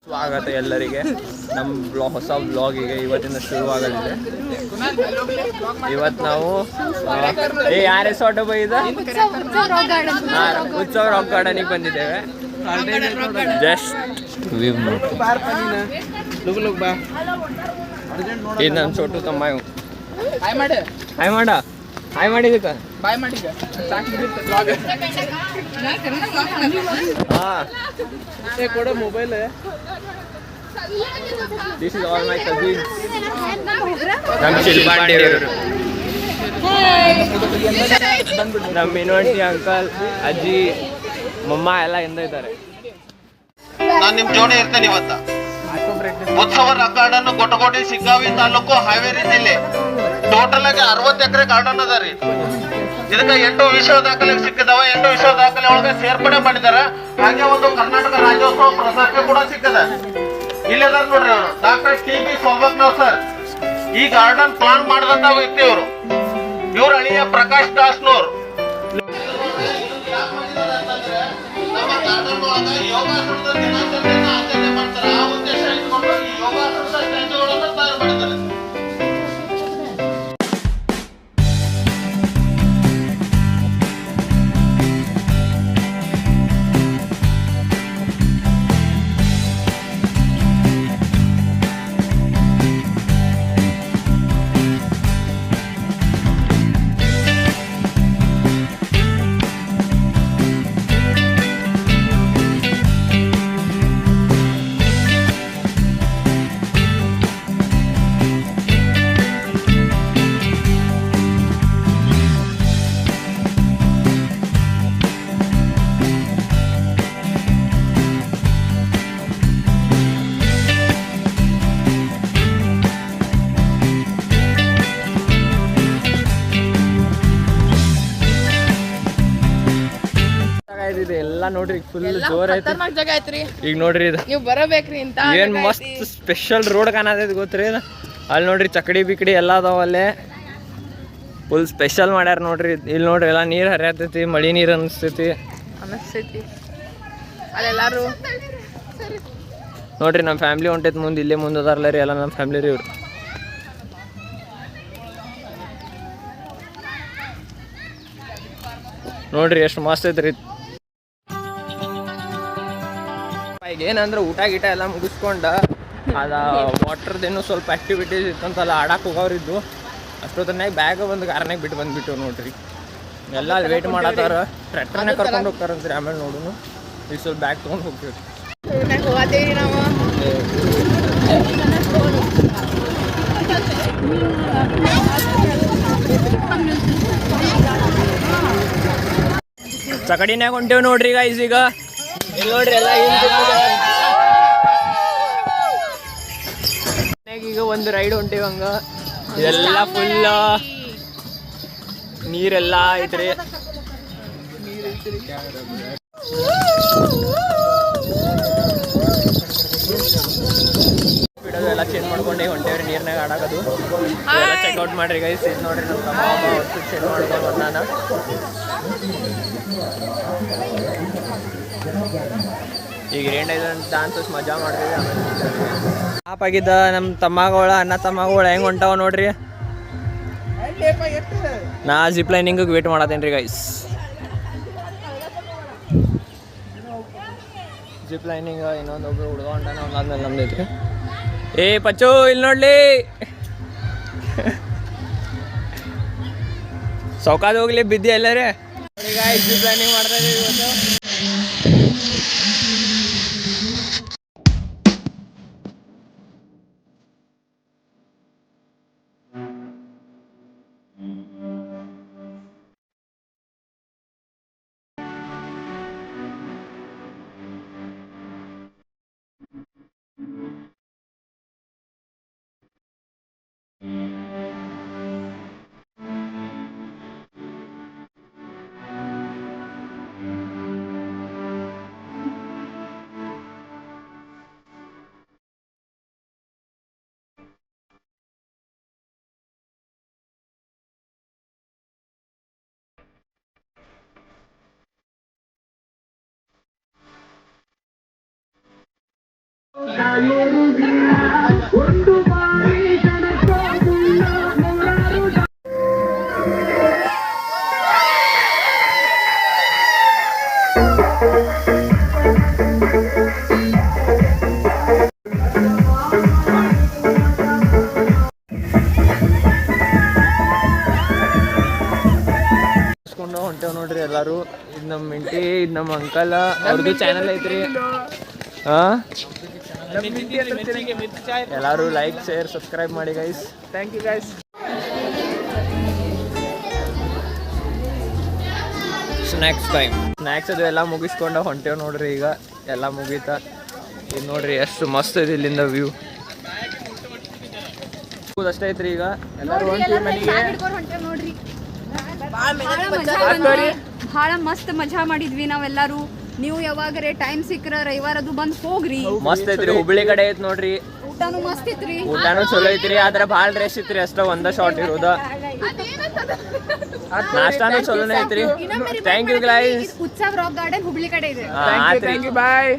ಸ್ವಾಗತ ಎಲ್ಲರಿಗೆ ನಮ್ಮ ಹೊಸ ಬ್ಲಾಗಿಗೆ ಇವತ್ತಿನ ಶುರುವಾಗಲಿದೆ. ಇವತ್ತು ನಾವು ಯಾರ ರೆಸಾರ್ಟ್ ಬೈದ ಉತ್ಸವ ರಾಕ್ ಗಾರ್ಡನಿಗೆ ಬಂದಿದ್ದೇವೆ. ಜಸ್ಟ್ ಇದು ನನ್ನ ಚೋಟು ತಮ್ಮ ಹಾಯ್ ಮಾಡ ಹಾಯ್ ಮಾಡಿದಕ್ಕ ಬಾಯ್ ಮಾಡಿದ ಕೊಡೋ mobile. This is all my cousins. ನಮ್ಮ ಶಿಲ್ಪಾಂಡಿಯವರು, ನಮ್ಮ ಮಿನೋಟಿ ಅಂಕಲ್, ಅಜ್ಜಿ, ಮಮ್ಮ ಎಲ್ಲ ಎಂದ ಇದ್ದಾರೆ. ನಾನು ನಿಮ್ಮ ಜೋಡಿ ಇರ್ತೇನೆ ಇವತ್ತ. ಉತ್ಸವ ರಾಕ್ ಗಾರ್ಡನ್ ಗೊಟಗೋಡಿ, ಸಿಗ್ಗಾವಿ ತಾಲೂಕು, ಹಾವೇರಿ ಜಿಲ್ಲೆ. ಟೋಟಲ್ ಆಗಿ 60 ಎಕರೆ ಗಾರ್ಡನ್ ಅದ ರೀ. ಇದಕ್ಕೆ 8 ವಿಶ್ವ ದಾಖಲೆ ಸಿಕ್ಕಿದಾವ. 8 ವಿಶ್ವ ದಾಖಲೆ ಒಳಗೆ ಸೇರ್ಪಡೆ ಮಾಡಿದಾರೆ. ಹಾಗೆ ಒಂದು ಕರ್ನಾಟಕ ರಾಜ್ಯೋತ್ಸವ ಪ್ರಶಸ್ತಿ ಕೂಡ ಸಿಕ್ಕಿದೆ. ಇಲ್ಲದಾರ ನೋಡ್ರಿ ಅವರು ಡಾಕ್ಟರ್ TB ಸೌಭಾಗ್ನವ್ ಸರ್. ಈ ಗಾರ್ಡನ್ ಪ್ಲಾನ್ ಮಾಡಿದಂತ ವ್ಯಕ್ತಿ ಅವರು. ಇವ್ರ ಅಳಿಯ ಪ್ರಕಾಶ್ ದಾಸ್ನವ್ರು. ನಮ್ಮ ಗಾರ್ಡನ್ ಒಳಗೆ ಯೋಗಾಸನದ ದಿನಾಚರಣೆಯನ್ನು ಆಚರಣೆ ಮಾಡ್ತಾರೆ. ಆ ಉದ್ದೇಶ ಇಟ್ಕೊಂಡು ಈ ಯೋಗಾಸನದ ಸ್ಟ್ಯಾಚ್ಯೂಗಳನ್ನು ತಯಾರು ಮಾಡಿದ್ದಾರೆ. ಎಲ್ಲ ನೋಡ್ರಿ ಫುಲ್ ಜೋರ್ ಐತಿ. ಈಗ ನೋಡ್ರಿ ಇದು ನೀವು ಬರಬೇಕ್ರಿ ಅಂತ ಏನ್ ಮಸ್ತ್ ಸ್ಪೆಷಲ್ ರೋಡ್ ಕಾಣತೈತಿ ಗೊತ್ತ್ರಿ ಇದು. ಅಲ್ಲಿ ನೋಡ್ರಿ ಚಕಡಿ ಬಿಕಡಿ ಎಲ್ಲ ಅದಾವ. ಅಲ್ಲೇ ಫುಲ್ ಸ್ಪೆಷಲ್ ಮಾಡ್ಯಾರ ನೋಡ್ರಿ. ಇಲ್ಲಿ ನೋಡ್ರಿ ಎಲ್ಲ ನೀರ್ ಹರಿಯತೈತಿ, ಮಳಿ ನೀರ್ ಅನಿಸ್ತೈತಿ. ಅಲ್ಲೆಲ್ಲಾರು ನೋಡ್ರಿ ನಮ್ಮ ಫ್ಯಾಮಿಲಿ ಹೊಂಟೈತಿ ಮುಂದೆ. ಇಲ್ಲೇ ಮುಂದೆ ಅದಾರಲ್ಲ ರೀ ಎಲ್ಲ ನಮ್ಮ ಫ್ಯಾಮಿಲಿ ರೀ ಇವ್ರು. ನೋಡ್ರಿ ಎಷ್ಟು ಮಸ್ತ್ ಐತ್ರಿ. ಈಗ ಏನಂದ್ರೆ ಊಟ ಗೀಟ ಎಲ್ಲ ಮುಗಿಸ್ಕೊಂಡ ಅದ ವಾಟರ್ದೇನು ಸ್ವಲ್ಪ ಆಕ್ಟಿವಿಟೀಸ್ ಇತ್ತಂತಲ್ಲ ಆಡಕ್ಕೆ ಹೋಗೋರಿದ್ದು. ಅಷ್ಟೊತ್ತನಾಗ ಬ್ಯಾಗ್ ಒಂದು ಕಾರ್ನಾಗ ಬಿಟ್ಟು ಬಂದ್ಬಿಟ್ಟು ನೋಡ್ರಿ. ಎಲ್ಲ ಅಲ್ಲಿ ವೇಟ್ ಮಾಡತ್ತಾರ. ಟ್ರ್ಯಾಕ್ಟರ್ನಾಗ ಕರ್ಕೊಂಡು ಹೋಗ್ತಾರಂತ್ರಿ. ಆಮೇಲೆ ನೋಡುನು ಈಗ ಸ್ವಲ್ಪ ಬ್ಯಾಗ್ ತೊಗೊಂಡು ಹೋಗ್ತೀವಿ. ಚಕಡಿನಾಗ ಹೊಂಟೇವ್ ನೋಡ್ರಿ ಗೈಸ್. ಈಗ ನೋಡ್ರಿ ಎಲ್ಲ ಈಗ ಒಂದು ರೈಡ್ ಹೊಂಟೇವ್ ಹಂಗ. ಇದೆಲ್ಲ ಫುಲ್ ನೀರೆಲ್ಲ ಐತ್ರಿ. ಎಲ್ಲ ಚೇಂಜ್ ಮಾಡ್ಕೊಂಡೆ ಹೊಂಟೇವ್ರಿ ನೀರ್ನಾಗ ಆಡಾಕದು. ಎಲ್ಲ ಚೆಕ್ಔಟ್ ಮಾಡ್ರಿ ಗೈಸ್. ಇದು ನೋಡ್ರಿ ನಮ್ಮ ತಮ್ಮ ಹೊತ್ತು ಚೇಂಜ್ ಮಾಡ್ಕೊಂಡು ಬಂದಾನ. ಈಗ ಏನಿದೆ ಡಾನ್ಸಸ್ ಮಜಾ ಮಾಡ್ತೀವಿ. ಆಮೇಲೆ ಆಗಿದ್ದ ನಮ್ಮ ತಮ್ಮಗಳ ಅಣ್ಣ ತಮ್ಮಗಳ ಹೆಂಗೆ ಹೊಂಟಾವ ನೋಡ್ರಿ. ನಾ ಜಿಪ್ ಲೈನಿಂಗಿಗೆ ವೇಟ್ ಮಾಡತ್ತೇನೆ ರೀ ಗೈಸ್. ಜಿಪ್ ಲೈನಿಂಗ್ ಇನ್ನೊಂದೊಬ್ರು ಹುಡುಗ ಹೊಂಟಾನ. ಒಂದಾದ್ಮೇಲೆ ನಮ್ದು ಐತ್ರಿ. ಏ ಪಚ್ಚು ಇಲ್ಲಿ ನೋಡ್ಲಿ. ಸೌಕಾದ ಹೋಗ್ಲಿ ಬಿದ್ದಿ ಎಲ್ಲರೇ. ಈಗ ಜಿಪ್ ಲೈನಿಂಗ್ ಮಾಡ್ತಾ ಇದೀವಿ ಇವತ್ತು. ಹೊಂಟೇವ್ ನೋಡ್ರಿ ಎಲ್ಲಾರು. ಇದು ನಮ್ಮ ಮಿಂಟಿ, ಇದು ನಮ್ಮ ಅಂಕಲ್, ಅವ್ರದ್ದು ಚಾನಲ್ ಐತ್ರಿ. ಎಲ್ಲಾರು ಲೈಕ್ ಶೇರ್ ಸಬ್ಸ್ಕ್ರೈಬ್ ಮಾಡಿ guys. Thank you guys. Snacks ಅದು ಎಲ್ಲ ಮುಗಿಸ್ಕೊಂಡು ಹೊಂಟೇವ್ ನೋಡ್ರಿ. ಈಗ ಎಲ್ಲ ಮುಗೀತ. ಇದು ನೋಡ್ರಿ ಎಷ್ಟು ಮಸ್ತ್ ಇದೆ ಇಲ್ಲಿಂದ ವ್ಯೂ. ಅಷ್ಟೇ ಐತ್ರಿ. ಈಗ ಎಲ್ಲರೂ ಹೊಂಟೀವಿ ಮನೆಗೆ. ಬಹಳ ಮಸ್ತ್ ಮಜಾ ಮಾಡಿದ್ವಿ ನಾವೆಲ್ಲರೂ. ನೀವು ಯಾವಾಗರೆ ಟೈಮ್ ಸಿಕ್ಕ್ರ ರವಿವಾರ ಅದು ಬಂದ್ ಹೋಗ್ರಿ. ಮಸ್ತ್ ಐತ್ರಿ. ಹುಬ್ಳಿ ಕಡೆ ಐತ್ ನೋಡ್ರಿ. ಊಟನು ಮಸ್ತ್ ಐತ್ರಿ. ಊಟನು ಚಲೋ ಐತ್ರಿ. ಆದ್ರೆ ಭಾಳ ರೆಶ್ ಐತ್ರಿ. ಅಷ್ಟ ಒಂದ ಶಾರ್ಟ್ ಇರೋದ. ನಾಷ್ಟಾನು ಚಲೋನೇ ಐತ್ರಿ. Thank you guys. Utsav Rock Garden Hubli ಕಡೆ ಇದೆ. Thank you bye.